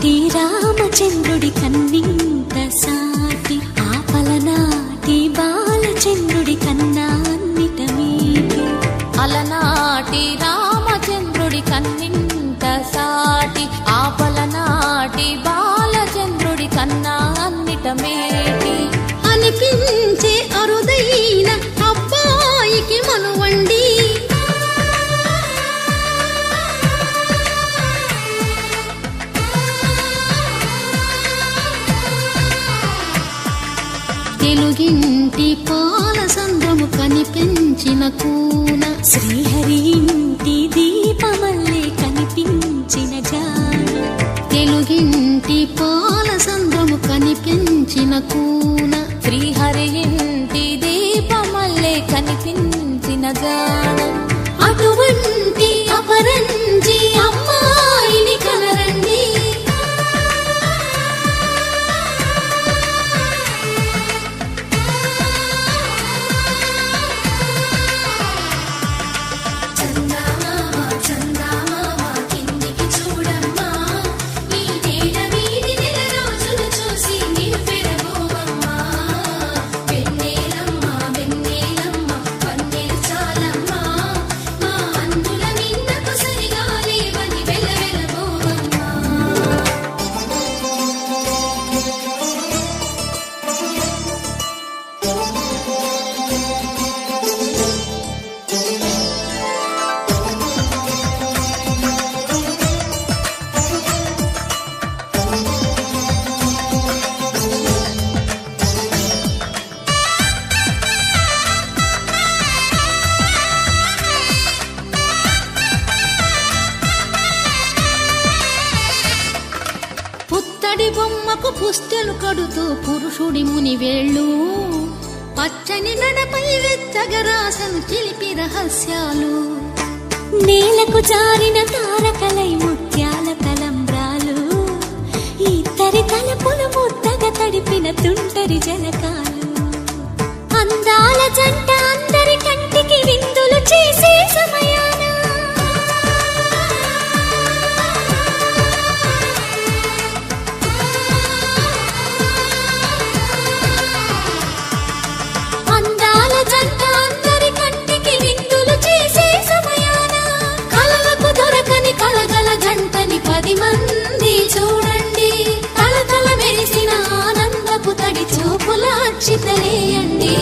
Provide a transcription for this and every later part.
అలనాటి రామచంద్రుడి కన్నింత సాటి ఆపలనాటి బాలచంద్రుడి కన్నా అన్నిట మీటి. అలనాటి రామచంద్రుడి కన్నింత సాటి ఆపలనాటి బాలచంద్రుడి కన్నా అన్నిట మేటి. అనిపించే అరుదైన అబ్బాయికి మనువండి, తెలుగింటి పాల సంద్రము కనిపించిన కూన, శ్రీహరి ఇంటి దీపమల్లే కనిపించిన జాన. తెలుగింటి పాల సంద్రము కనిపించిన కూన, శ్రీహరి ఇంటి దీపమల్లే కనిపించిన జాన. అటువంటి అపరంజి అమ్మాయిని కనరండి. పుత్తడి బొమ్మకు పుస్తెలు కడుతూ పురుషుడి ముని వేళ్ళు, పచ్చని నడపై వెచ్చగరాసను చిలిపి రహస్యాలు. నేలకు జారిన తారకలై ముత్యాల తలంబ్రాలు, ఇద్దరి తలపులు ముద్దగా తడిపిన తుంటరి జలకాలు. అందాల జంట అందరి కంటికి విందులు చేసే సమయాన అందాల జంట అందరి కంటికి విందులు చేసే సమయాన కలలకు దొరకని కలగల జంటని 10 మంది చూడండి. తలతల మెరిసిన ఆనందపు తడి చూపుల అక్షితలేయండి.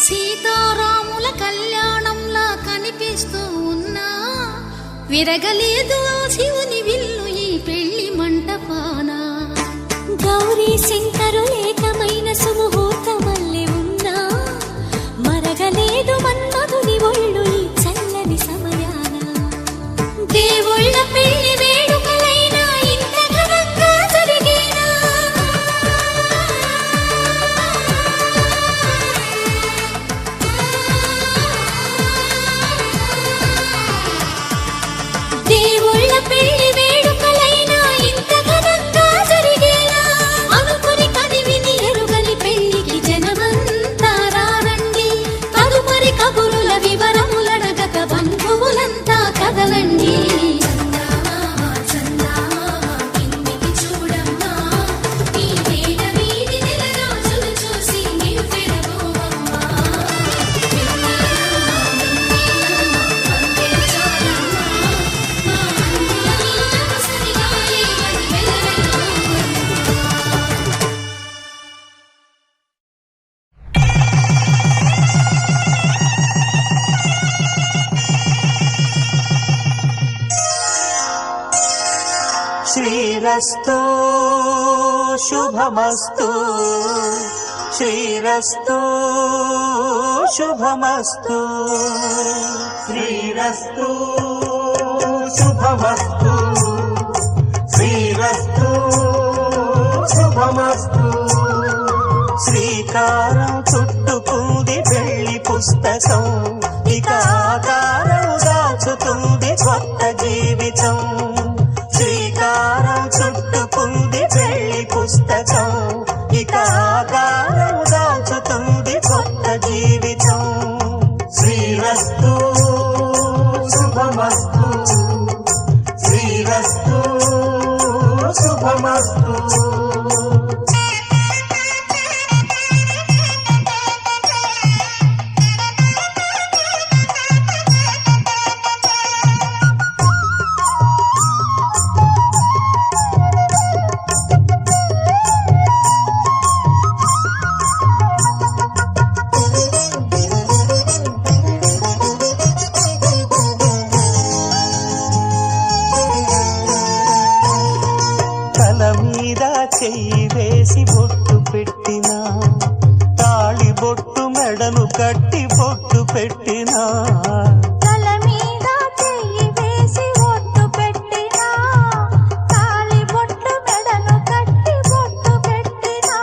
సీతారాముల కళ్యాణంలా కనిపిస్తూ ఉన్నా విరగలేదు ఆ శివుని విల్లు ఈ పెళ్లి మంటపాన. గౌరీ శంకరులేకమైన సుముహూర్తమల్లె ఉన్నా మరగలేదు మన్మధుని ఒళ్ళు ఈ చల్లని సమయాన. దేవుళ్ళ పెళ్లి వేడుకలైనా ఇంత ఘనంగా జరిగేనా? దేవుళ్ళ శ్రీరస్తు శుభమస్తు శ్రీరస్తు శుభమస్తు శ్రీరస్తు శుభమస్తు శ్రీరస్తు శుభమస్తు శ్రీకారం చుట్టుకుంది పెళ్లి పుస్తకం ఇక ఆకారం దాచుతుంది కొత్త జీవితం శ్రీకారం చుట్టుకుంది పెళ్లి పుస్తకం ఇక ఆకారం దాచుతుంది కొత్త జీవితం శ్రీరస్తు శుభమస్తు శ్రీరస్తు శుభమస్తు చెయ్యి వేసి బొట్టు పెట్టినా తాళి బొట్టు మెడను కట్టి బొట్టు పెట్టినా తల మీద చెయ్యి వేసి బొట్టు పెట్టినా తాళి బొట్టు మెడను కట్టి బొట్టు పెట్టినా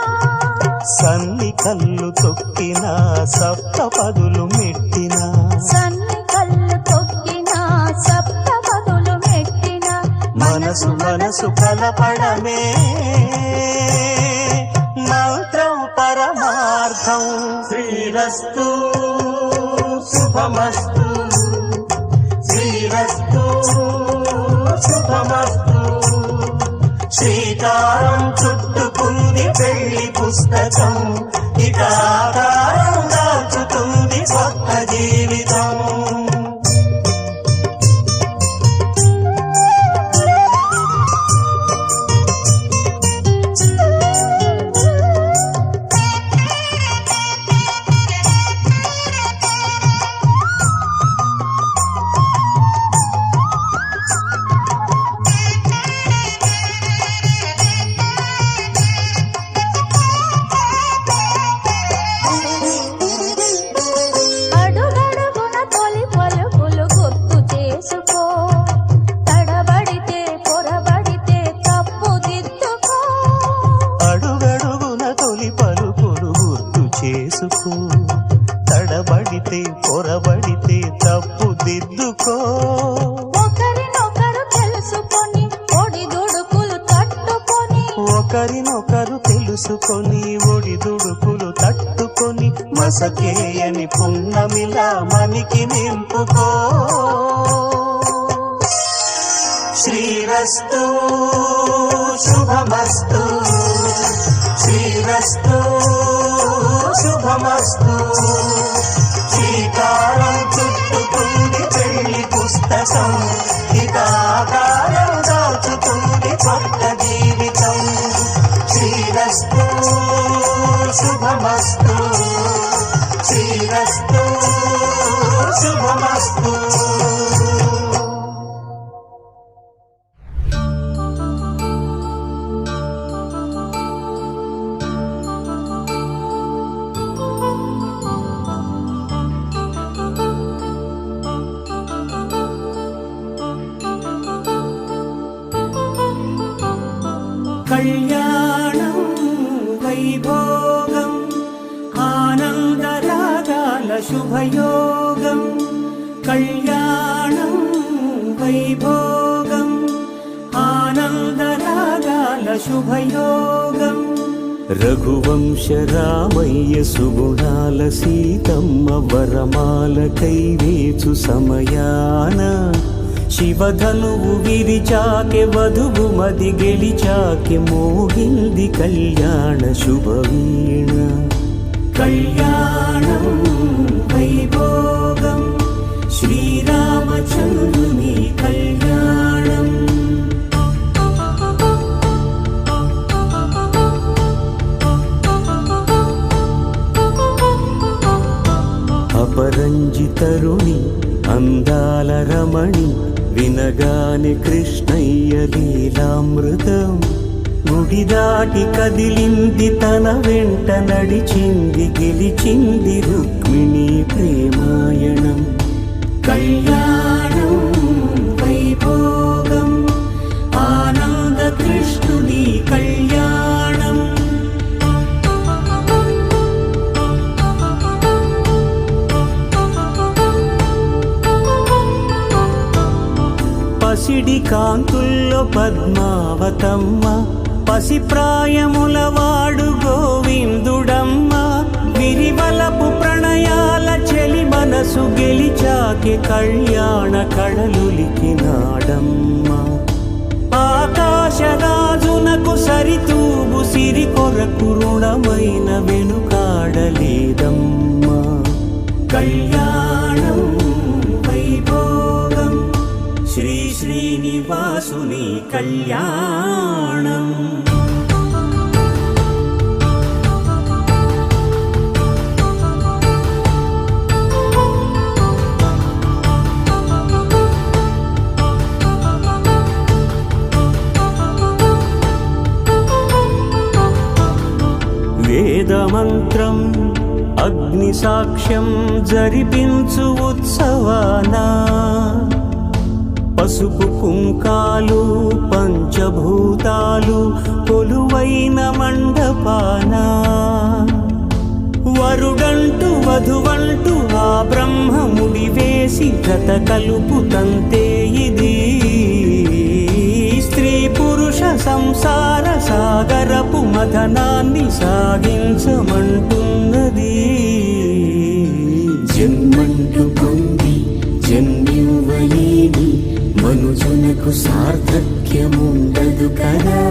సన్ని కళ్ళు తొక్కినా సప్త పదులు మెట్టినా సన్ని కళ్ళు తొక్కినా సప్త పదులు మెట్టినా మనసు మనసు కలపడమే మంత్రం పరమార్థం శ్రీరస్తు శుభమస్తు శ్రీరస్తు శుభమస్తు శ్రీకారం చుట్టుకుంది పెళ్లి పుస్తకం ఇక ఆకారం దాచుతుంది కొత్త జీవితం తడబడితే పొరబడితే తప్పు దిద్దుకో ఒకరినొకరు తెలుసుకొని ఒడిదుడుకులు తట్టుకొని ఒకరినొకరు తెలుసుకొని ఒడిదుడుకులు తట్టుకొని మసకేయని పున్నమిలా మనికి నింపుకో శ్రీరస్తు శుభమస్తు శ్రీరస్తు శుభమస్తు శ్రీకారం చుట్టుకుంది పెళ్లి పుస్తకం ఇక ఆకారం దాచుతుంది కొత్త జీవితం శ్రీరస్తు శుభమస్తు శ్రీరస్తు శుభమస్తు కళ్యాణం వైభోగం ఆనందరాగాల శుభయోగం కళ్యాణం వైభోగం ఆనందరాగాల శుభయోగం రఘువంశ రామయ్య సుగుణాల సీతమ్మ వరమాల కైవేచు సమయాన శివధనువు విరిచాకె వధువు మది గెలిచాకె మోగింది కళ్యాణ శుభవీణ కళ్యాణం వైభోగం శ్రీరామచంద్రుని కళ్యాణం అపరంజి తరుణి అందాల రమణి వినగాని కృష్ణయ్య లీలామృతం గుడి దాటి కదిలింది తన వెంట నడిచింది గెలిచింది రుక్మిణి ప్రేమాయణం కళ్యాణం వైభోగం ఆనంద కృష్ణుని కళ్యాణం పసిడి కాంతుల్లో పద్మావతమ్మ పసిప్రాయముల వాడు గోవిందుడమ్మ విరివలపు ప్రణయాల చెలి మనసు గెలిచాకే కళ్యాణ కళలులికినాడమ్మ ఆకాశరాజునకు సరితూగు సిరి కొరకు రుణమైన వెనుకాడలేదమ్మా కళ్యాణం వైభోగం శ్రీ శ్రీనివాసుని కళ్యాణం వేదమంత్రం అగ్ని సాక్ష్యం జరిపించు ఉత్సవానా పసుపు కుంకాలు పంచభూతాలు కొలువైన మండపాన వరుడంటూ వధువంటూ ఆ బ్రహ్మముడి వేసి జత కలుపుతంతే ఇది స్త్రీ పురుష సంసార సాగరపు మథనాన్ని సాగించమంటున్నది జన్మంటూ పొంది జన్మివ్వలేని మనుజునకు సార్థక్యముండదు కదా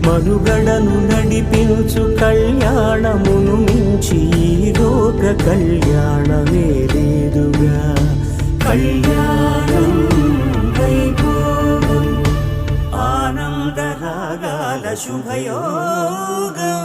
మనుగడను నడిపించు కళ్యాణమును మించి ఈ లోక కళ్యాణమే లేదుగా కళ్యాణం వైభోగం ఆనందరాగాల శుభయోగం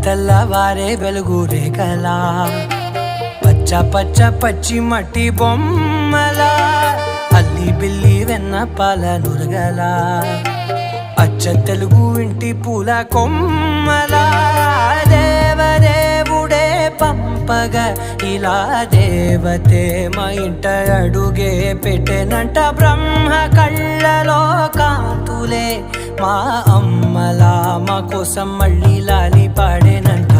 తెల్లవారే వెలుగు రేఖలా పచ్చ పచ్చ పచ్చి మట్టి బొమ్మలా అల్లి బిల్లి వెన్న పాల నురగలా అచ్చ తెలుగు ఇంటి పూల కొమ్మలా దేవదేవుడే పంపగా ఇలా దేవతే మా ఇంట అడుగే పెట్టెనంట బ్రహ్మ కళ్ళలో కాంతులే మా అమ్మలా మా కోసం మళ్ళీ లాలి పాడేనంట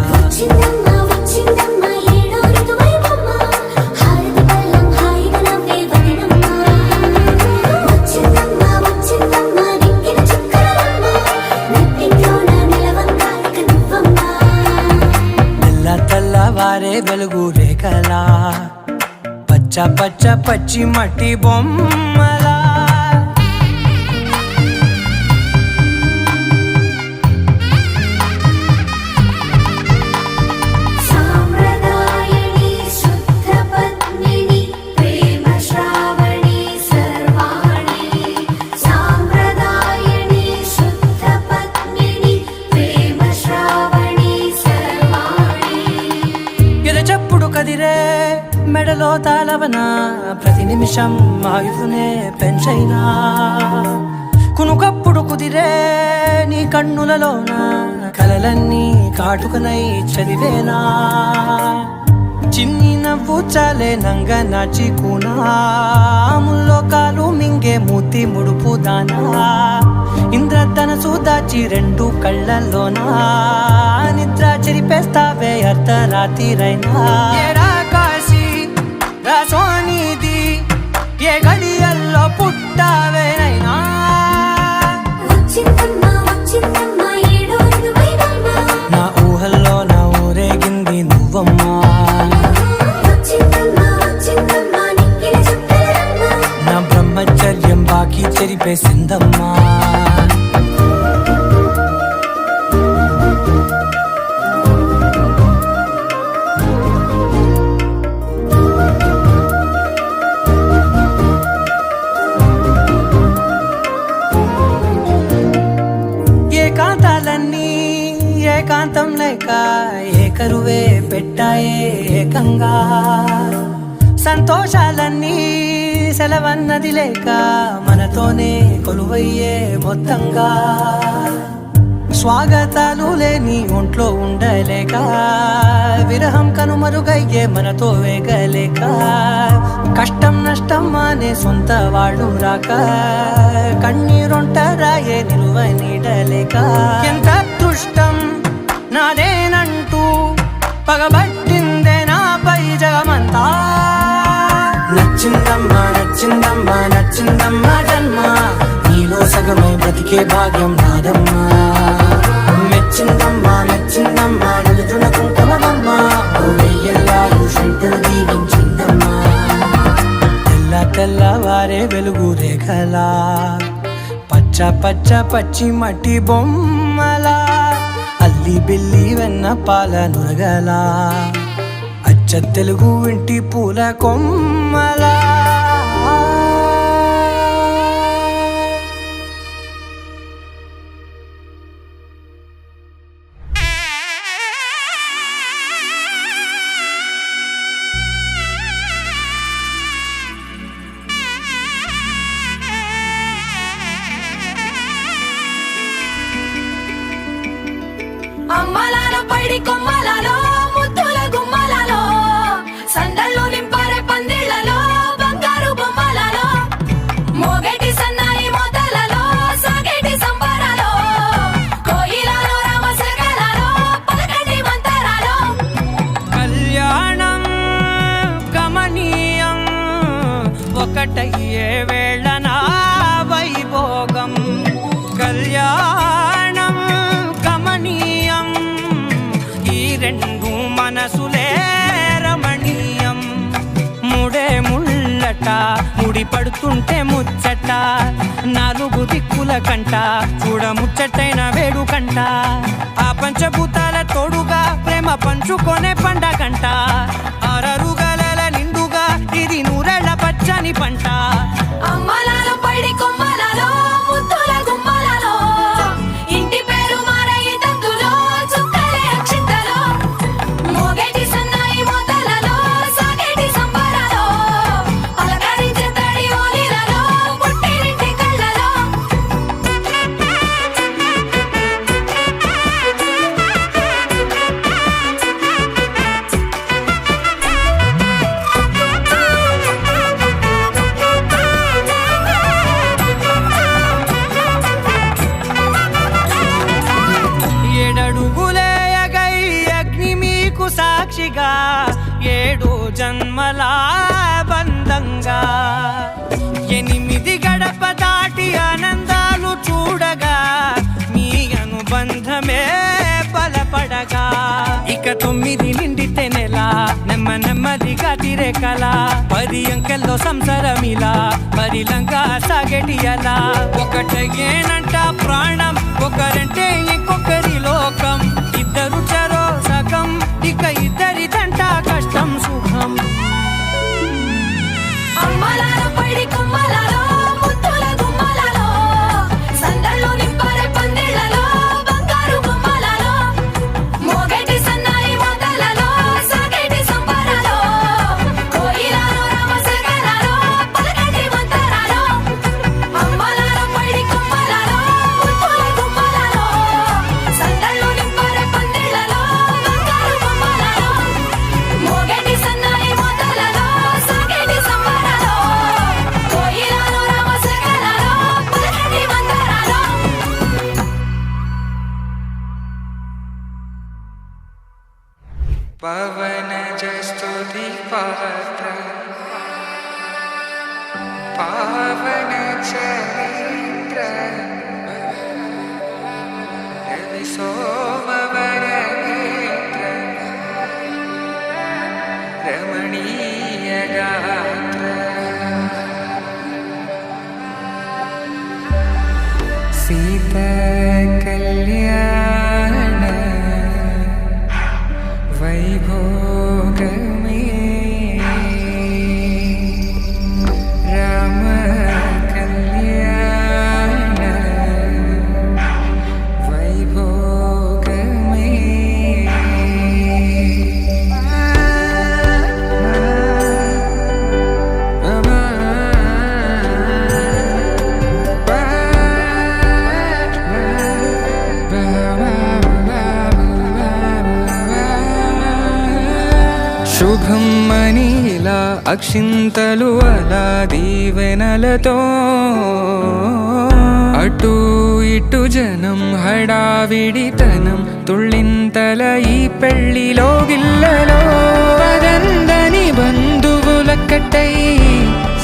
తెల్లవారే వెలుగు రేఖలా పచ్చ పచ్చ పచ్చి మట్టి బొమ్మలా మెడలో తాళవన ప్రతి నిమిషం ఆయుధునే పెంచైనా కునుకప్పుడు కుదిరే నీ కన్నులలోన కలలన్నీ కాటుకనై చదివేనా చిన్ని నవ్వు చాలే నంగ నాచి కూనాముల్లో కాలు మింగే మూతి ముడుపు దానా ఇంద్రధనసు దాచి రెండు కళ్ళల్లోనా నిద్ర చెరిపేస్తావే అర్ధరాత్రిరైనా సోనిది ఏ గడియల్లో పుట్టావేనైనా ఏకాంతాలన్నీ ఏకాంతం లేక ఏకరువే పెట్టాయే ఏకంగా సంతోషాలన్నీ సెలవన్నది లేక మనతోనే కొలువయ్యే మొత్తంగా స్వాగతాలు లేని ఒంట్లో ఉండలేక విరహం కనుమరుగయ్యే మనతో వేగలేక కష్టం నష్టం అనే సొంత వాళ్ళు రాక కన్నీరొంటరాయే నిలువ నీడలేక ఎంత అదృష్టం నాదేనంటూ పగబట్టిందే నాపై జగమంతా నచ్చిందమ్మా నచ్చిందమ్మా నచ్చిందమ్మా జన్మ నీలో సగమై బ్రతికే భాగ్యం నాదమ్మా మెచ్చిందమ్మా మెచ్చిందమ్మా నలుదున కుంకుమమ్మా వెయ్యల్లాలు శంకరు దీవించిందమ్మా తెల్ల తెల్లవారే వెలుగు రేఖలా పచ్చ పచ్చ పచ్చి మట్టి బొమ్మలా అల్లి బిల్లి వెన్న పాల నురగలా అచ్చ తెలుగు ఇంటి పూల కొమ్మలా అమ్మలాల పైడి కొమ్మలలో ముద్దుల గుమ్మలలో సందళ్ళు నింపారే పందిళ్లలో బంగారు బొమ్మలలో మోగేటి సన్నాయి మోతలలో సాగేటి సంబరాలో కోయిలలో రామశకలలో పలకటి మంతరాలో కళ్యాణం గమనీయం ఒకటయ్యే వేళ నా వైభోగం కళ్యాణం గమనీయం ఈ రెండు మనసులే రమణీయం ముడే ముళ్ళట ముడి పడుతుంటే ముచ్చట నాలుగు దిక్కుల కంట చూడ ముచ్చటైన వేడుకంట ఆ పంచభూతాల తోడుగా ప్రేమ పంచుకొనే పండగంట అరరుగలల నిండుగా ఇది నూరెళ్ళ పచ్చని పంట అమ్మలాల పైడి కొమ్మలలో ముద్దుల గుమ్మలలో ఇంటి పేరు మారయి తందులో చుక్కలే అక్షింతలో మోగేటి సన్నాయి మోతలలో సాగేటి సంబరాలో పలకరించే తడి ఓలిలలో పుట్టినింటి కళ్ళలో ఏడడుగులేయగై అగ్ని మీకు సాక్షిగా ఏడు జన్మల బంధంగా 8 గడప దాటి ఆనందాలు చూడగా మీ అనుబంధమే బలపడగా ఇక 9 నిండితే నెల నెమ్మదిగా తిరేకల 10 అంకెల్లో సంసారమిలా పరిలంగా సాగేటియలా ఒకటేనంట ప్రాణం ఒకరంటే ఇంకొకరి లోకం ఇద్దరు చరో సగం ఇక ఇద్దరిదంట కష్టం సుఖం అమ్మలాల పైడి కొమ్మలలో ముద్దుల గుమ్మలలో సందళ్ళు నింపారే పందిళ్లలో బంగారు బొమ్మలలో మోగేటి సన్నాయి మోతలలో సాగేటి సంబరాలో కోయిలలో రామశకలలో పలకటి మంతరాలో అమ్మలాల పైడి కొమ్మలలో సీత కళ్యాణ వైభోగమే రామ కళ్యాణ వైభోగమే శుభం అని ఇలా అక్షింతలు అలా దీవెనలతో అటు ఇటు జనం హడావిడితనం తుళ్ళింతల ఈ పెళ్లిలో గిల్లలో పదందని బంధువులక్కటై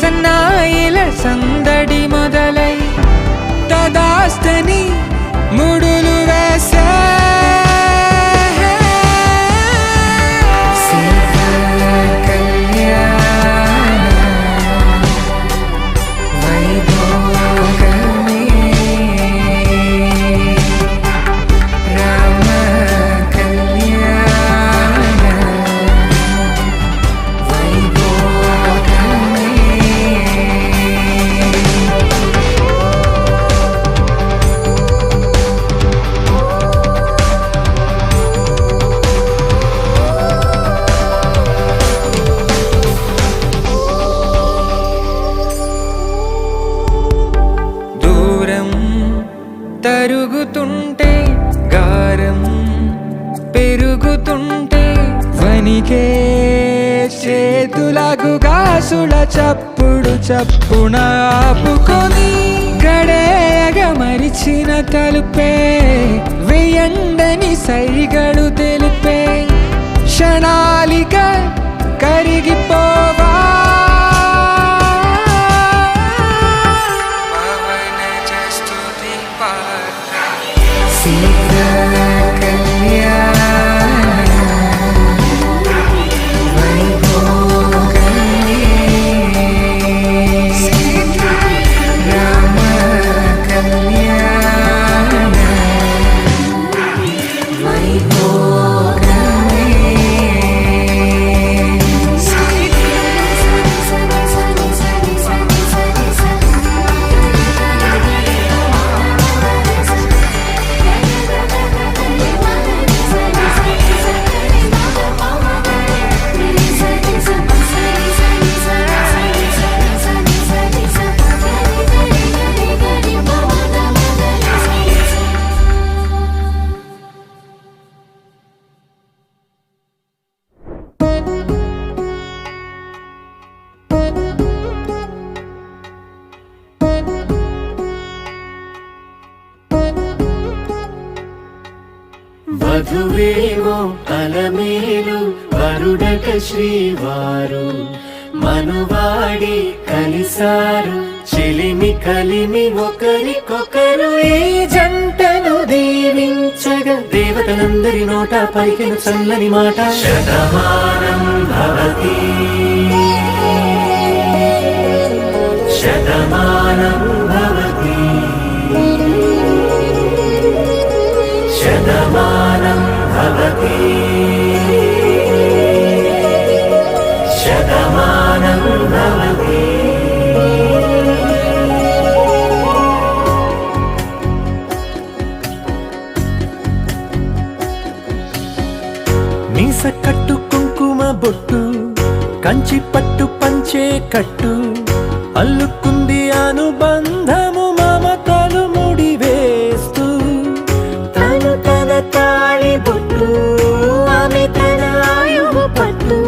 సన్నాయిల సందడి మొదలై తదాస్తని ముడులు వేసే తరుగుతుంటే గారం పెరుగుతుంటే వనికే చేతులకు గాసుల చప్పుడు చప్పున ఆపుకొని గడేయగ మరిచిన తలుపే వేయండని సైగడు తెలిపే క్షణాలిక కరిగిపోవా వధువేవో అలమేలు వరుడక శ్రీవారు మనువాడి కలిసారు చెలిమి కలిమి ఒకరికొకరు ఈ జంటను దీవించగా దేవతలందరి నోట పలికిన చల్లని మాట శతమానం భవతి శతమానం భవతి శతమానం భవతి శతమానం భవతి మీస కట్టు కుంకుమ బొట్టు కంచి పట్టు పంచే కట్టు అల్లుకుంది అనుబంధము మమతలు ముడివేస్తూ తను తన తాళి బొట్టు ఆమె తన ఆయువు పట్టు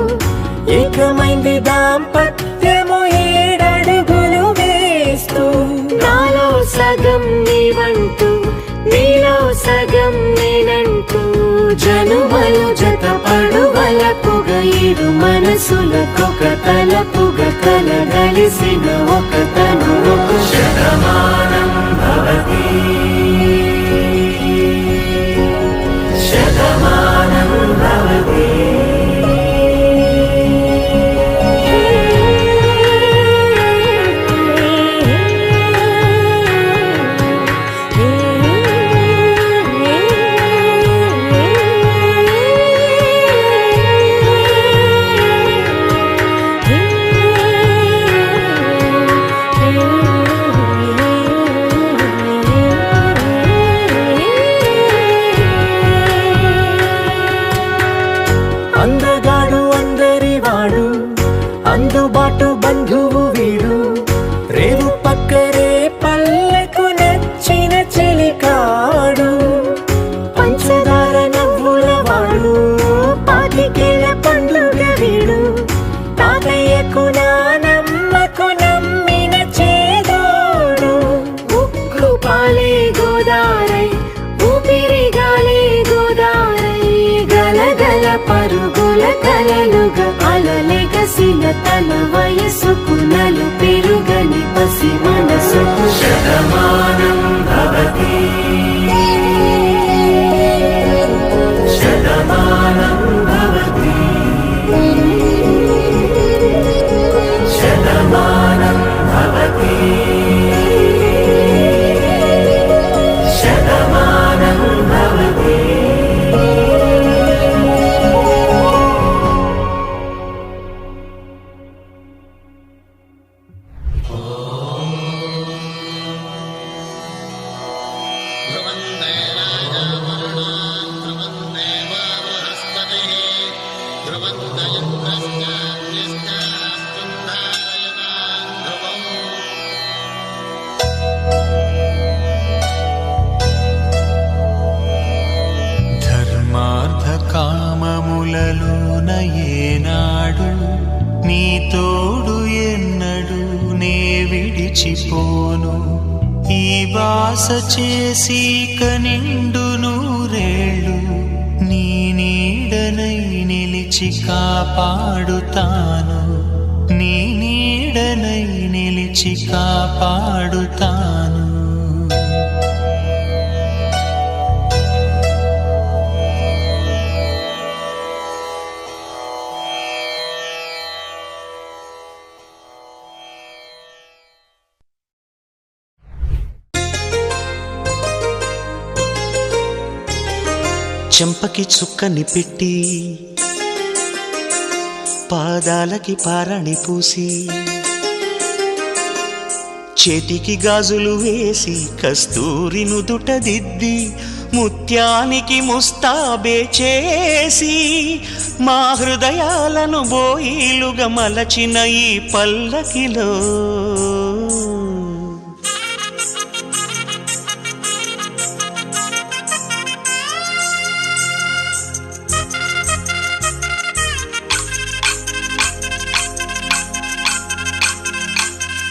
ఏకమైంది దాంపత్యము 7 అడుగులు వేస్తూ నాలో సగం నీవంటూ నీలో సగం నేనంటూ జనుమలు జతపడు వలపుగా ఇరు మనసులకొక తలపుగా కలగలిసిన ఒక తను శతమానం భవతి శతమానం భవతి ఏ గాలే గోదారై ఊపిరి గాలే గోదారై గలగల పరుగుల కలలుగా అలలెగసిన తన వయసుకు నలు పెరుగని పసి మనసుకు శతమానం భవతి శతమానం భవతి శతమానం భవతి శతమానం భవతి. ధర్మార్థ కామములలోన ఏనాడు నీ తోడు ఎన్నడు నే విడిచిపోను ఈ వాస చేసి కనిండు నూరేళ్ళు నీ నీడనై నిలిచి కాపాడుతాను నీ నీడనై నిలిచి కాపాడుతాను. చెంపకి చుక్కని పెట్టి పాదాలకి పారాణి పూసి చేతికి గాజులు వేసి కస్తూరి నుదుట దిద్ది ముత్యానికి ముస్తాబే చేసి మా హృదయాలను బోయిలుగా మలచిన ఈ పల్లకిలో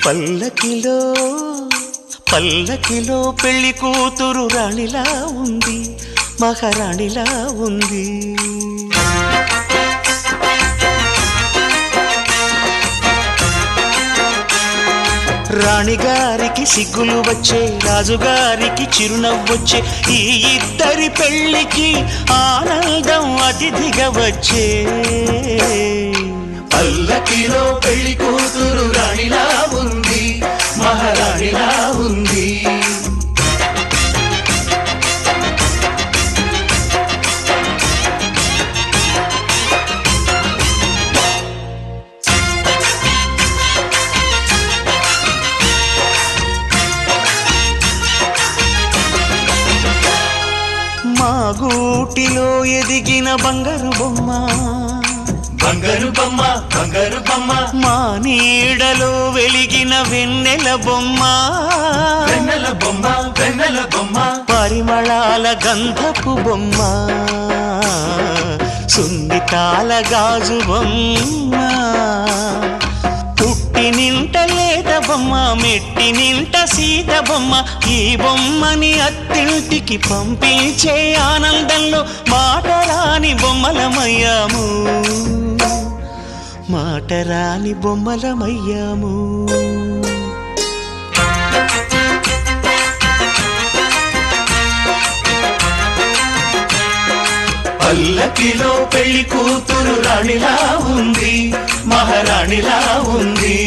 పల్లకిలో పల్లకిలో పెళ్లి కూతురు రాణిలా ఉంది మహారాణిలా ఉంది. రాణిగారికి సిగ్గులు వచ్చే రాజుగారికి చిరునవ్వొచ్చే ఈ ఇద్దరి పెళ్లికి ఆనందం అతిథిగా వచ్చే. పల్లకిలో పెళ్లి కూతురు రాణిలా ఉంది మహారాణిలా ఉంది. మా గూటిలో ఎదిగిన బంగారు బొమ్మ బంగారు బొమ్మ బంగారు బొమ్మ మా నీడలో వెలిగిన వెన్నెల బొమ్మ వెన్నెల బొమ్మ వెన్నెల బొమ్మ పరిమళాల గంధపు బొమ్మ సున్నితాల గాజు బొమ్మ పుట్టి నింట లేత బొమ్మ మెట్టి నింట సీత బొమ్మ ఈ బొమ్మని అత్తింటికి పంపించే ఆనందంలో మాటరాని బొమ్మలమయ్యాము మాటరాని బొమ్మలమయ్యాము. పల్లకిలో పెళ్లి కూతురు రాణిలా ఉంది మహారాణిలా ఉంది.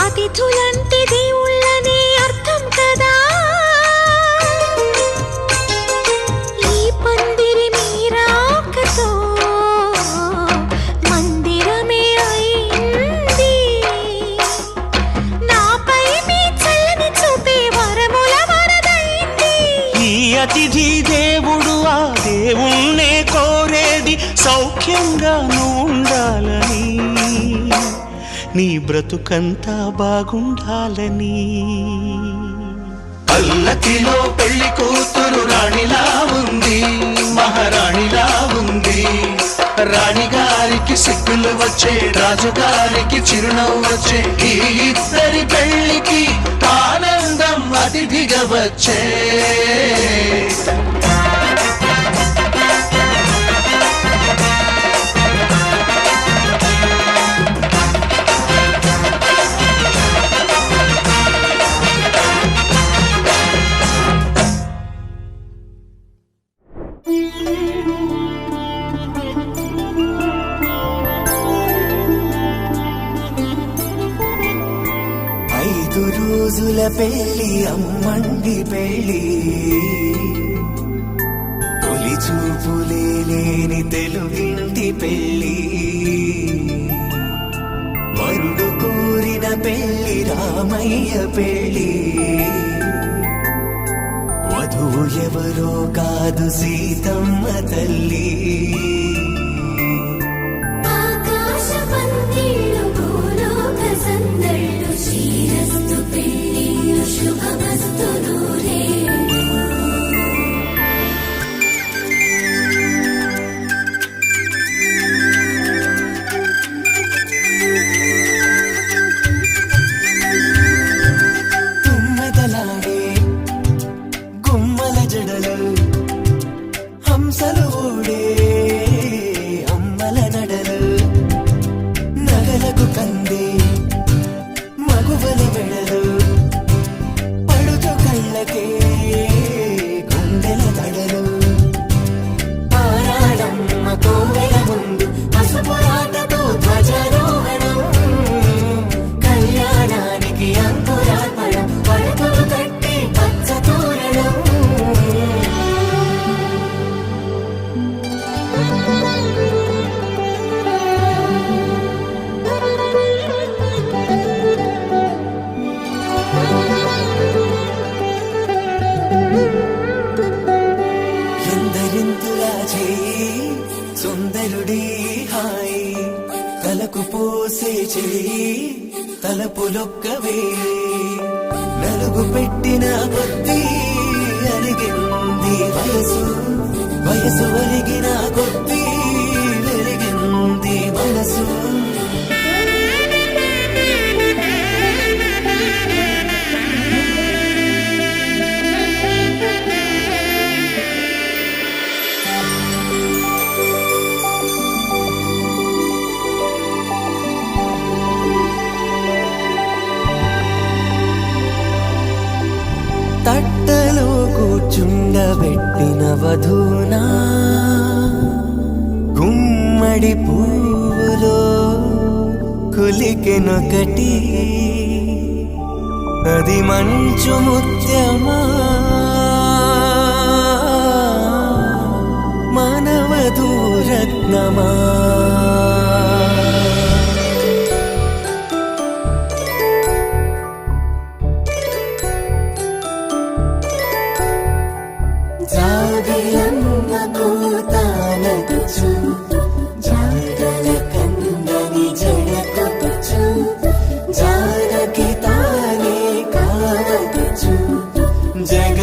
అతిథులంటే అతిథి దేవుడు ఆ దేవుణ్ణే కోరేది సౌఖ్యంగా నువ్వు ఉండాలని, నీ బ్రతుకంతా బాగుండాలని. పల్లకిలో పెళ్లి కూతురు రాణిలా ఉంది, మహారాణిలా ఉంది. రాణిగారికి సిగ్గులు వచ్చే, రాజుగారికి చిరునవ్వు వచ్చే, ఈ ఇద్దరి పెళ్లికి ఆనందం అతిథిగా వచ్చే. రోజుల పెళ్లి అమ్మండి పెళ్లి, తొలి చూపులే లేని తెలుగింటి పెళ్లి, వరుడు కోరిన పెళ్లి రామయ్య పెళ్లి, వధువు ఎవరో కాదు సీతమ్మ తల్లి. సుందరుడి హాయి తలకు పోసే చెయ్యి తలపులొక్కవే, నలుగు పెట్టిన కొద్దీ అలిగింది వయసు, వయసు ఒలిగిన కొద్దీ వెలిగింది మనసు. తట్టలో కూర్చుండబెట్టిన వధూనా, గుమ్మడి పూలో కులికెనొకటి, అది మంచు ముత్యమా మనవధూరత్నమా. జాబిలమ్మ కోతానదుచు, జాడల కందని జడకొచ్చు, జానకి తానే కావదుచు, జగ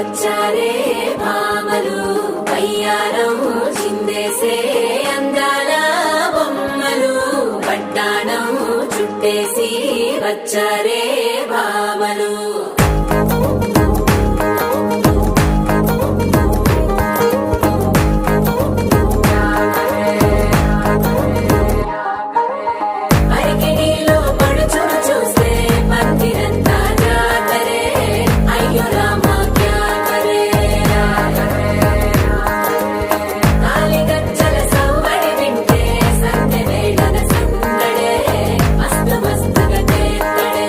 వచ్చారే భామలు అయ్యారం చిందేసే అందాల బొమ్మలు పట్టాణం చుట్టేసి వచ్చారే భామలు అరికిడిలో పడుచును చూస్తే మందిరంతా జాతరే అయ్యో రామ క్యా కరే కాలిగజ్జల సవ్వడి వింటే సందె వేళన సందడే మస్తు మస్తుగా చేత్తడే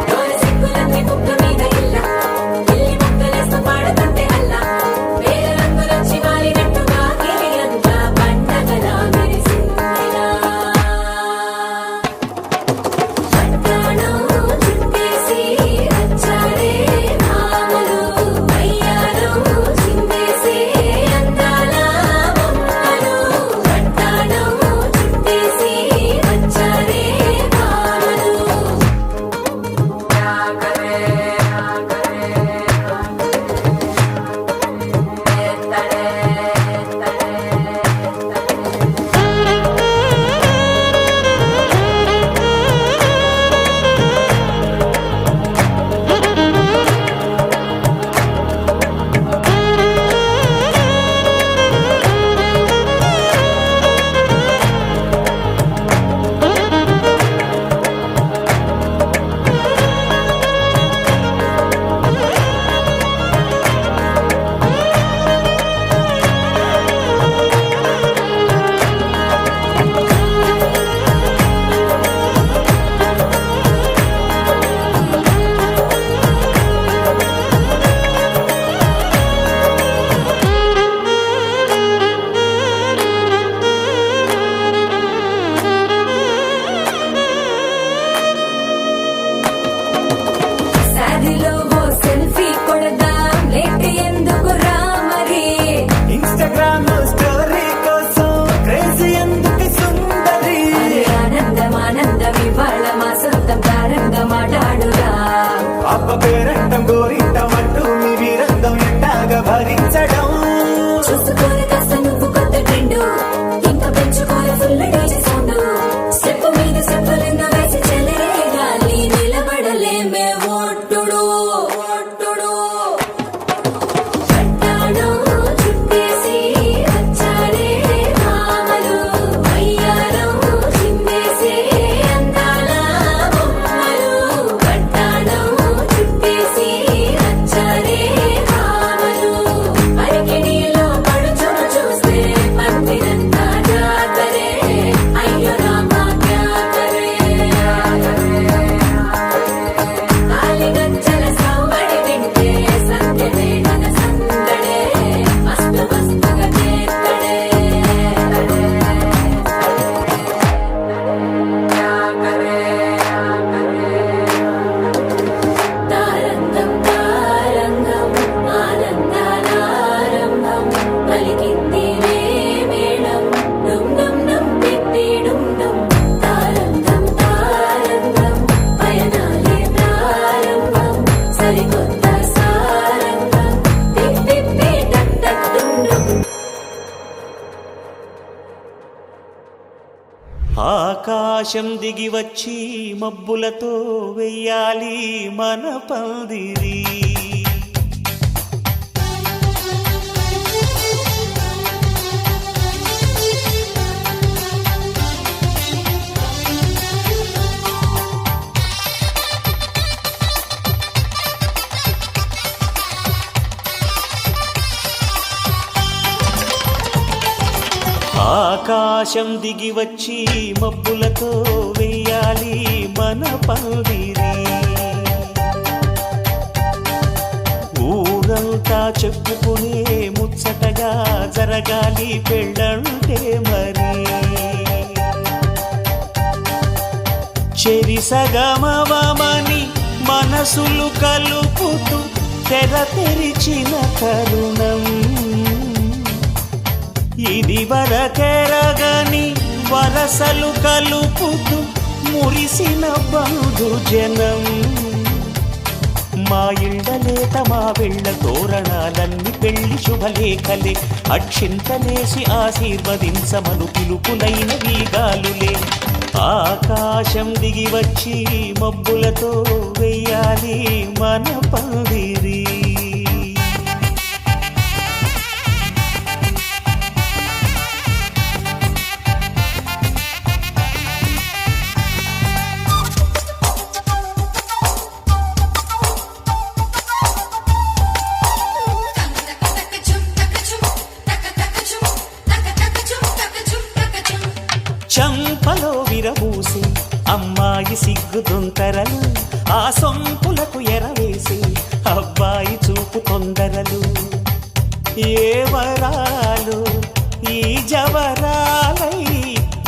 డోలి సిగ్గులన్నీ బుక్క మీద ఇల్ల ఇల్లి బుక్కలేస్తూ పాడుతుంటే అల్లా వేల రంగులొచ్చి వాలినట్టుగా గిలి అంతా పండగలా మెరిసిందిలా పట్టాణం చుట్టేసి వచ్చారే భామలు అయ్యారం చిందేసే అందాల బొమ్మలు పట్టాణం చుట్టేసి వచ్చారే భామలు సాదిలో ఓ సెల్ఫీ కొడదాం లేట్ ఎందుకు రామరి ఇన్స్టాగ్రామ్ స్టోరీ కోసం క్రేజీ ఎందుకు సుందరి ఆనందం ఆనందం ఇవాళ మా సొంతం తారంగా మాట్లాడురా అప్ప పేరంటం గోరింటం అంటూ మీ వీరంగం ఎట్టాగా భరించడం చూసుకోని కాస్త నువ్వు కొత్త ట్రెండ్ ఇంకా పెంచుకోని ఫుల్ డీజే సౌండ్ స్టెప్ మీద స్టెప్పులెన్నో వేసి చెలరే గాలి నిలబడలేమే ఒట్టుడు ఒట్టుడు పట్టాణం చుట్టేసి వచ్చారే భామలు అయ్యారం చిందేసే అందాల బొమ్మలు పట్టాణం చుట్టేసి వచ్చారే భామలు అరికిడిలో పడుచును చూస్తే మందిరంతా జాతరే అయ్యో రామ క్యా కరే కాలిగజ్జల సవ్వడి వింటే సందె వేళన సందడే మస్తు మస్తుగా చేత్తడే తారంగం తారంగం ఆనందాలారంభం పలికింది రే మేళం డుమ్ డుమ్ డుమ్ తిప్పి డుమ్ డుమ్ తారంగం తారంగం పయనాలే ప్రారంభం సరికొత్త సారంగం తిప్పి టక్ టక్ డుమ్ డుమ్ ఆకాశం దిగి వచ్చి మబ్బులతో వెయ్యాలి మన పందిరి ఆకాశం దిగి వచ్చి మబ్బులతో వెయ్యాలి మన పందిరి ఊరంతా చెప్పుకునే ముచ్చటగా జరగాలి పెళ్ళంటే మరి చెరిసగమవమని మనసులు కలుపుతూ తెర తెరిచిన తరుణం ఇది వరకెరగని వరసలు కలుపుతూ మురిసిన బంధు జనం మా ఇళ్ళలేత మా వెళ్ళ తోరణాలన్నీ పెళ్లి శుభలేఖలే అక్షింతలేసి ఆశీర్వదించమను పిలుపులైన వీగాలులే ఆకాశం దిగి వచ్చి మబ్బులతో వెయ్యాలి మన పందిరి చంపలో విరబూసి అమ్మాయి సిగ్గుతుంతరలు ఆ సొంపులకు ఎరవేసి అబ్బాయి చూపు తొందరలు ఏ వరాలు ఈ జవరాలై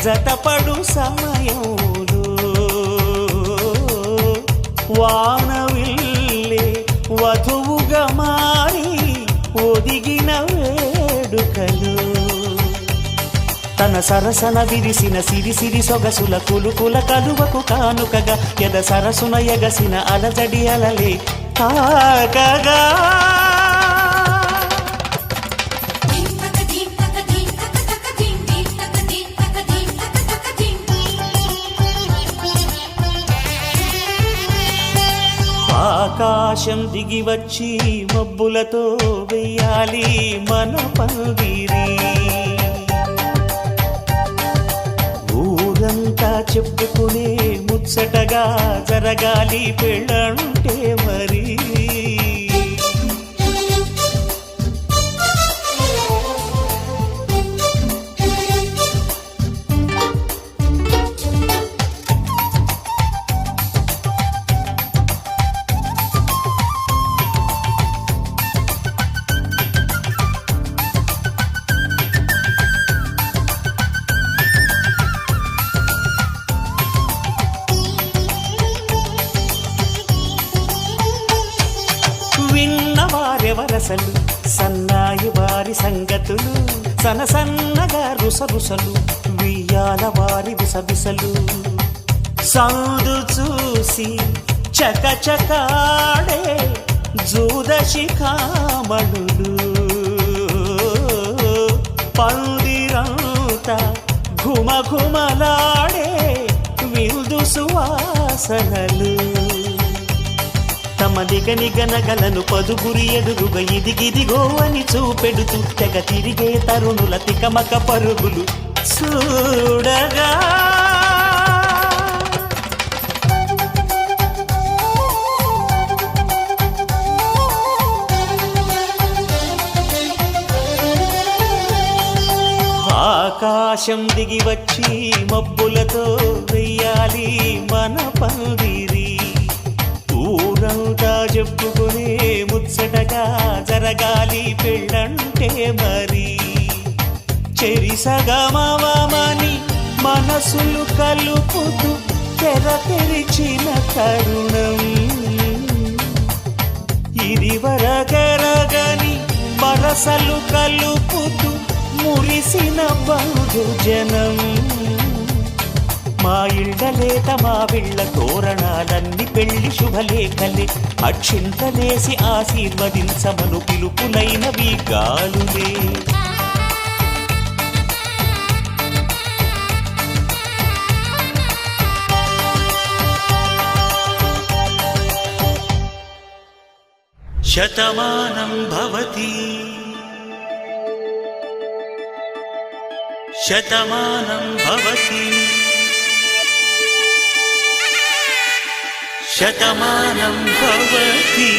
జతపడు సమయంలో వానవిల్లే వధువుగా మారి ఒదిగిన వేడుకలు తన సరసన విరిసిన సిరిసిరి సొగసుల కులుకుల కలువకు కానుకగా ఎద సరసున ఎగసిన అలజడి అలలే తాకగా ఆకాశం దిగి వచ్చి మబ్బులతో వెయ్యాలి మన పందిరి ఊరంతా చెప్పుకునే ముచ్చటగా జరగాలి పెళ్ళంటే మరి విన్నవారెవరసలు సన్నాయి వారి సంగతులు సనసన్నగా రుసరుసలు వియ్యాల వారి విసవిసలు సందు చూసి చకచకాడే జూదశిఖామణులు పందిరంతా ఘుమఘుమలాడే విందు సువాసనలు తమ నిగనగలను పదుగురి ఎదురుగా ఇదిగిదిగో అని చూపెడుతూ తెగ తిరిగే తరుణుల తికమక పరుగులు చూడగా ఆకాశం దిగి వచ్చి మబ్బులతో వెయ్యాలి మన పందిరి ఊరంతా చెప్పుకునే ముచ్చటగా జరగాలి పెళ్ళంటే మరి చెరిసగమవమని మనసులు కలుపుతూ తెర తెరిచిన తరుణం ఇది వరకెరగని వరసలు కలుపుతూ మురిసిన బహుజనం మా ఇళ్ళలేత మా వీళ్ళ తోరణాలన్నీ పెళ్లి శుభలేఖలే అక్షింతలేసి ఆశీర్వదించమను పిలుపులైనవి గాలులే శతమానం భవతి శతమానం భవతి శతమానం భవతి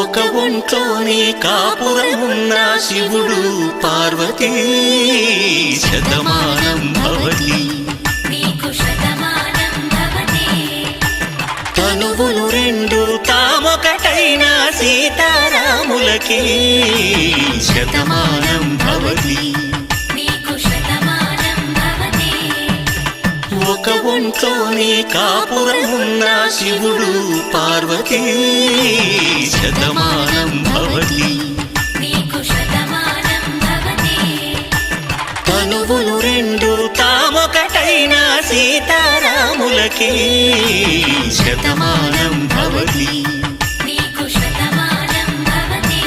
ఒక ఒంట్లోనే కాపురమున్న శివుడు పార్వతీ శతమానం భవతి తనువులు రెండు తామొకటైన సీతారాములకి శతమానం భవతి ఒక ఒంట్లోనే కాపురమున్న శివుడు పార్వతీ శతమానం భవతి నీకు శతమానం భవతి తనువులు రెండు తామొకటైన సీతారాములకే శతమానం భవతి నీకు శతమానం భవతి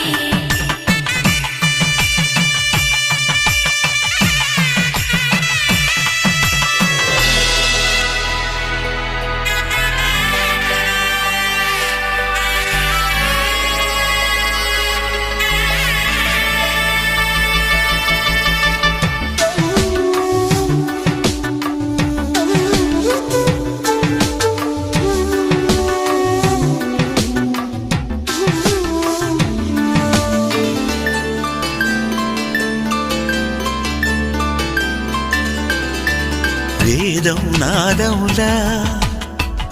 వేదం నాదములా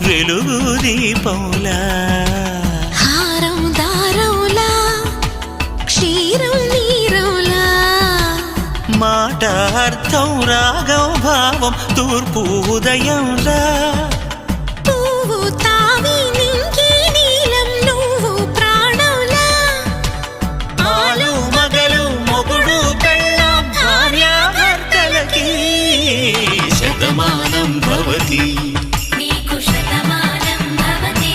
వెలుగు దీపములా హారం దారములా క్షీరం నీరములా మాట అర్థం రాగం భావం తూర్పు ఉదయంలా పువ్వు తావి నింగి నీలం నువ్వు ప్రాణంలా ఆలు మగలు మొగుడు పెళ్ళాం భార్యాభర్తలకి శతమానం భవతి నీకు శతమానం భవతి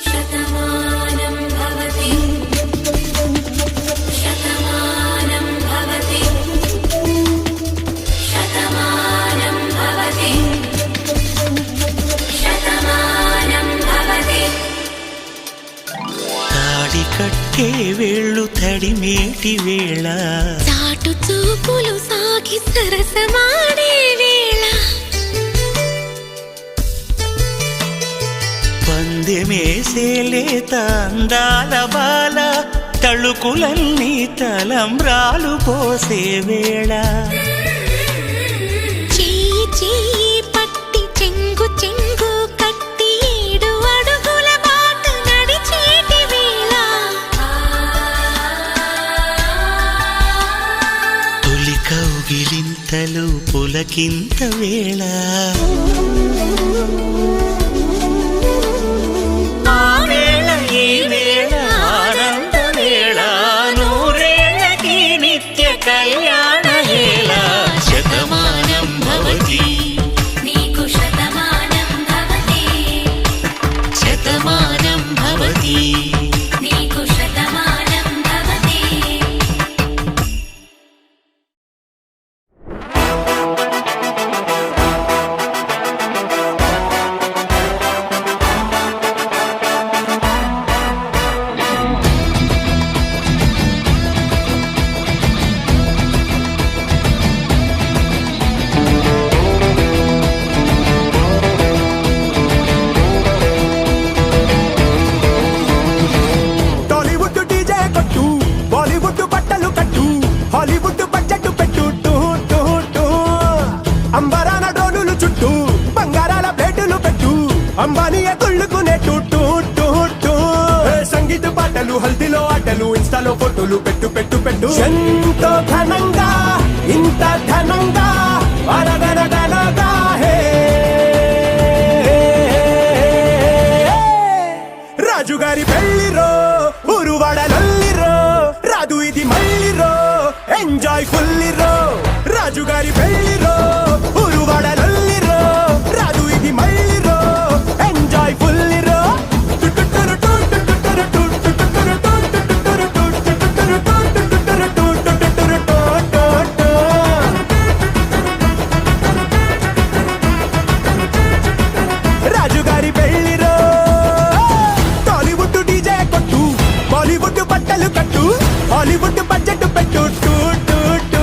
శతమానం భవతి శతమానం భవతి శతమానం భవతి శతమానం భవతి తాడి కట్టే వేళ్ళు తడిమేటి వేళ చాటు చూపులు సాగి సరసమాడే వేళ పందెమేసేలేత అందాల బాల తళుకులన్నీ తలంబ్రాలు పోసే వేళ చెయ్యి చెయ్యి పట్టి చెంగు చెంగు కట్టి 7 అడుగుల బాట నడిచేటి వేళ తొలి కౌగిలింతలు పులకింత వేళ ఆ వేళ ఈ వేళ ఆనంద వేళ నూరేళ్ళకి నిత్య కళ్యాణ వేళ శతమానం భవతి నీకు శతమానం భవతి శతమానం భవతి నీకు శతమానం భవతి టాలీవుడ్ డీజే కొట్టు బాలీవుడ్ బట్టలు కట్టు హాలీవుడ్ బడ్జెట్ పెట్టు టూ టూ టూ అంబరాన డ్రోనులు చుట్టూ బంగారాల ప్లేటులు పెట్టు అంబానీ గుళ్ళుకునే టూ టూ టూ టూ సంగీత పాటలు హల్దీలో ఆటలు ఇన్స్టాలో ఫోటోలు పెట్టు పెట్టు పెట్టు ఎంతో ఘనంగా ఇంత ఘనంగా అరగనగనగా హే రాజుగారి పెళ్లిరో ఊరువాడలల్లిరో రాదు ఇది మళ్ళీరో ఎంజాయ్ ఫుల్లిరో రాజుగారి పెళ్లిరో ఊరువాడలల్లిరో రాదు ఇది మళ్ళీరో ఎంజాయ్ ఫుల్లిరో రాజుగారి పెళ్లిరో టాలీవుడ్ డీజే కొట్టు బాలీవుడ్ బట్టలు కట్టు హాలీవుడ్ బడ్జెట్ పెట్టు టూ టూ టూ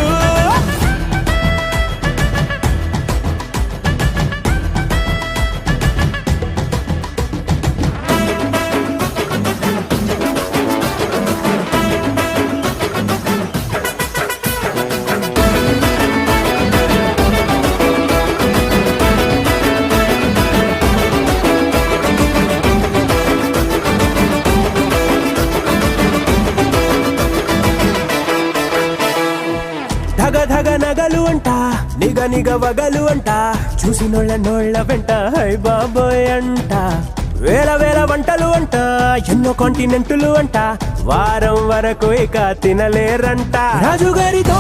నగలు అంట నిగ నిగ వగలు అంట చూసినోళ్ళ నోళ్ళ వెంట హై బాబోయ్ అంట వేల వేల వంటలు అంట ఎన్నో కాంటినెంటులు అంట వారం వరకు ఇక తినలేరంట రాజుగారితో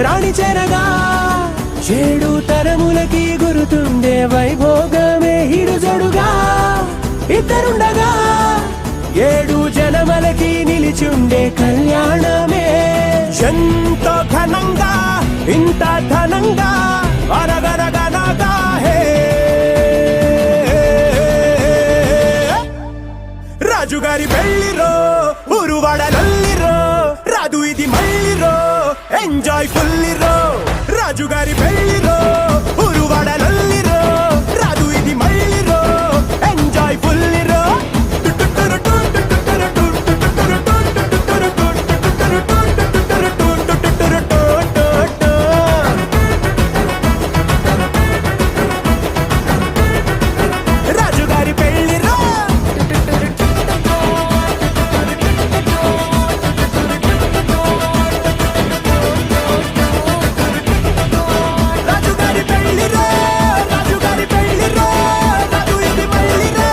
రాణి చేరగా 7 తరములకి గురుతుండే వైభోగమే హిడుజడుగా ఇద్దరుండగా 7 జనమలకి నిలిచుండే కళ్యాణమే ఎంతో ఘనంగా ఇంత ధనంగా అరగరగనగా హే రాజుగారి పెళ్లిరో ఊరువాడలల్లిరో రాదు ఇది మళ్ళీరో ఎంజాయ్ ఫుల్లిరో రాజుగారి పెళ్లిరో ఊరువాడలల్లిరో రాదు ఇది మళ్ళీరో ఎంజాయ్ ఫుల్లిరో రాజుగారి పెళ్లిరో రాజుగారి పెళ్లిరో రాజుగారి పెళ్లిరో రాదు ఇది మళ్ళీరో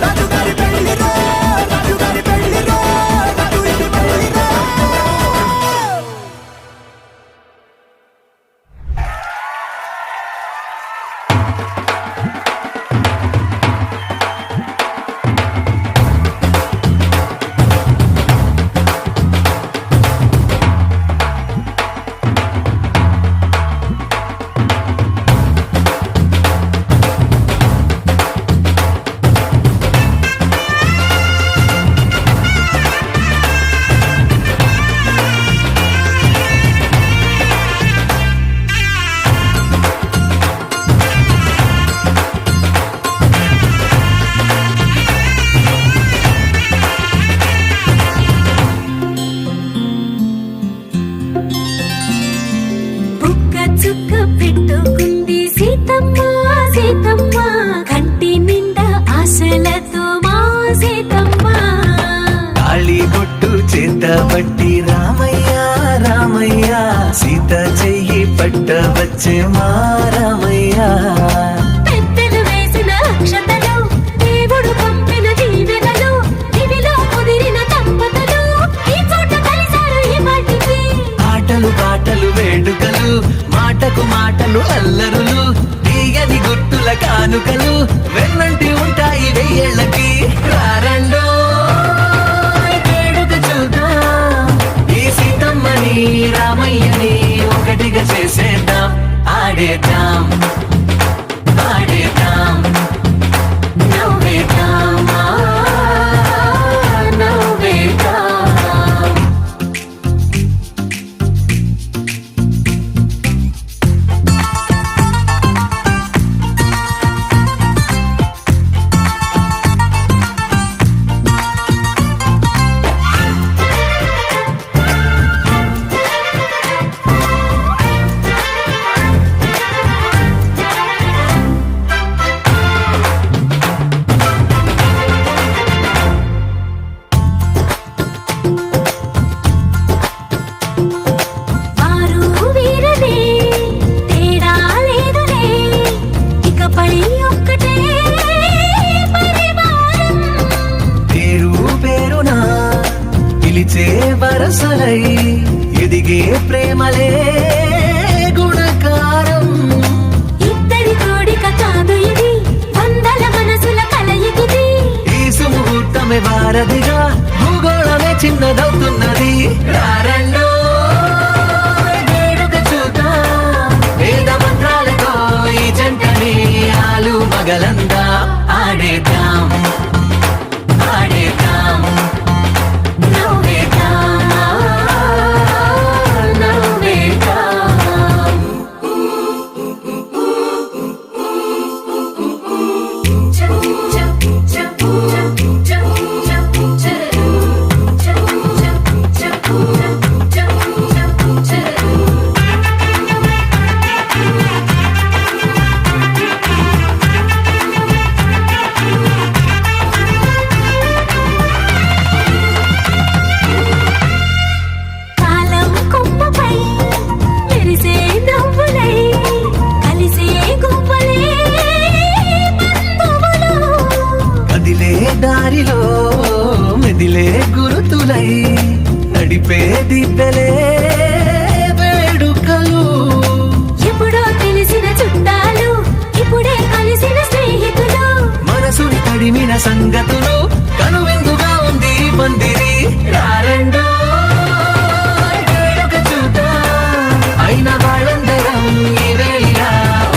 రాజుగారి పెళ్లిరో రాజుగారి పెళ్లిరో రాదు ఇది మళ్ళీరో బుక్క చుక్క పెట్టుకుంది సీతమ్మ సీతమ్మ కంటి నిండా ఆశలతో మా సీతమ్మ తాళి బొట్టు చేత బట్టి రామయ్య రామయ్య సీత చెయ్యి పట్ట వచ్చే మా రామయ్య పెద్దలు వేసిన అక్షతలు దేవుడు పంపిన దీవెనలు ఇవిలో కుదిరిన దంపతులు ఈ చోట కలిశారు ఈ వాటికి ఆటలు పాటలు వేడుకలు మాటకు మాటలు అల్లరులు తీయని గుర్తుల కానుకలు వెన్నంటి ఉంటాయి 1000 ఏళ్ళకి రారండో వేడుక చూద్దాం ఈ సీతమ్మని రామయ్యని ఒకటిగా చేసేద్దాం ఆడేద్దాం ఆడేద్దాం నవ్వేద్దాం నవ్వేద్దాం వారు వీరనే తేడా లేదులే ఇకపై ఒక్కటే పరివారం పేరు పేరునా పిలిచే వరసలై ఎదిగే ప్రేమలే గుణకారం ఇద్దరి కోడిక కాదు ఇది వందల మనసుల కలయికిది ఈ సుముహూర్తమే వారధిగా భూగోళమే చిన్నదవుతున్నది రారండో వేడుక చూద్దాం వేద మంత్రాలతో ఈ జంటని ఆలు మగలందా ఆడేద్దాం ఆడేద్దాం నవ్వేద్దాం నవ్వేద్దాం జతై నడిపే దిబ్బెలే వేడుకలు. ఎప్పుడో తెలిసిన చుట్టాలు ఇప్పుడే కలిసిన స్నేహితులు. మనసుని తడిమిన సంగతులు కనువిందుగా ఉంది పందిరి. రారండో వేడుక చూద్దాం, అయిన వాళ్ళందరం ఈ వేళ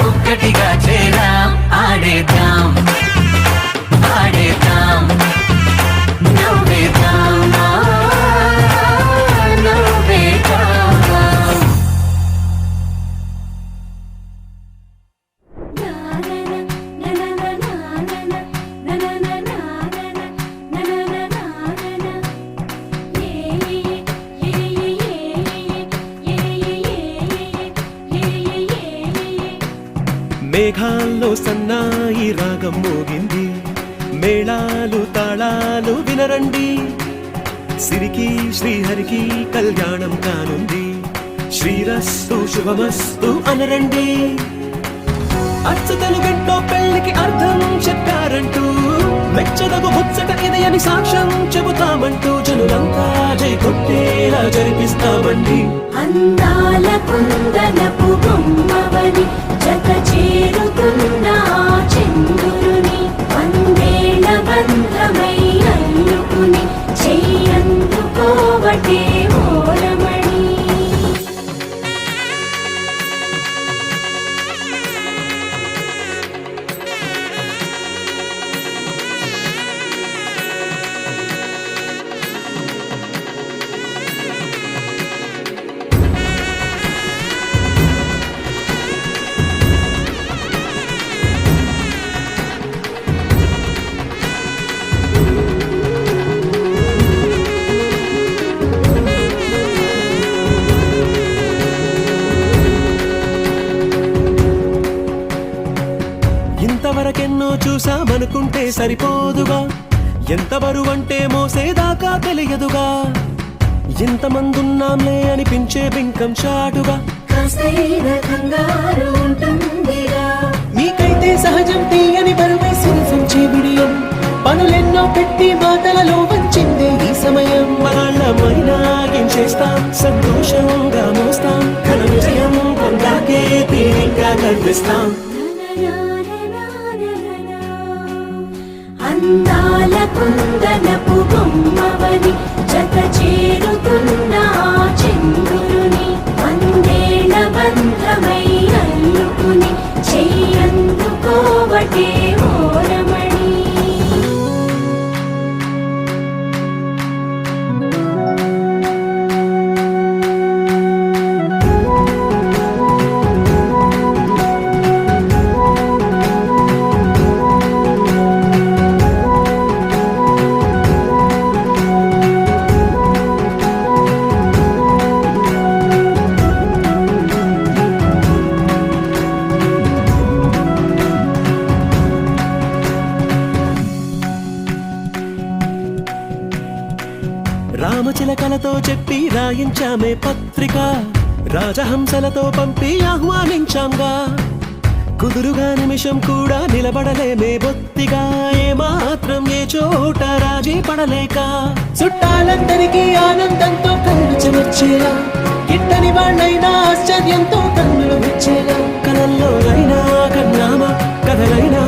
ఒక్కటిగా చేరాం. ఆడేద్దాం ఆడేద్దాం నవ్వేద్దాం నవ్వేద్దాం. మేఘాల్లో సన్నాయి రాగం మోగింది, మేళాలు తాళాలు వినరండి. సిరికి శ్రీహరికి కళ్యాణం కానుంది, శ్రీరస్తు శుభమస్తు అనరండి. అచ్చతలు గంటో పెళ్లికి అర్థం చెప్పారంటూ, మెచ్చదగు ముచ్చట ఇది అని సాక్ష్యం చెబుతామంటూ, జనులంతా జై కొట్టేలా జరిపిస్తామండి. అందాల కుందనపు బొమ్మవని జత చేరుతున్న చంద్రుని, వందేళ్ల బంధమై అల్లుకుని చెయ్యందుకోవటే ఓరమణి. ఇంతవరకెన్నో చూసామనుకుంటే సరిపోదుగా, ఎంత బరువంటే మోసేదాకా తెలియదుగా. ఇంతమందున్నాంలే అనిపించే బింకం చాటుగా, కాస్తైన కంగారు ఉంటుందిగా. మీకైతే సహజం తీయని బరువే సిరిసంచే బిడియం, పనులెన్నో పెట్టి మాటలలో వంచిందే ఈ సమయం. మనాళ్ళమైనా ఏం చేస్తాం, సంతోషంగా మోస్తాం, ఘన విజయం పొందాకే తీరిగ్గా కనిపిస్తాం. అందాల కుందనపు బొమ్మవని జత చేరుతున్న చంద్రుని, వందేళ్ల బంధమై అల్లుకుని చెయ్యందుకోవటే ఓరమణి. రామచిలకలతో చెప్పి రాయించామే పత్రిక, రాజహంసలతో పంపి ఆహ్వానించాంగా. కుదురుగా నిమిషం కూడా నిలబడలేమే బొత్తిగా, ఏమాత్రం ఏ చోట రాజీ పడలేక. చుట్టాలందరికీ ఆనందంతో కళ్ళు చెమర్చేలా, గిట్టని వాళ్ళైనా ఆశ్చర్యంతో కన్నులు విచ్చేలా. కలల్లోనైనా కన్నామా కథలైనా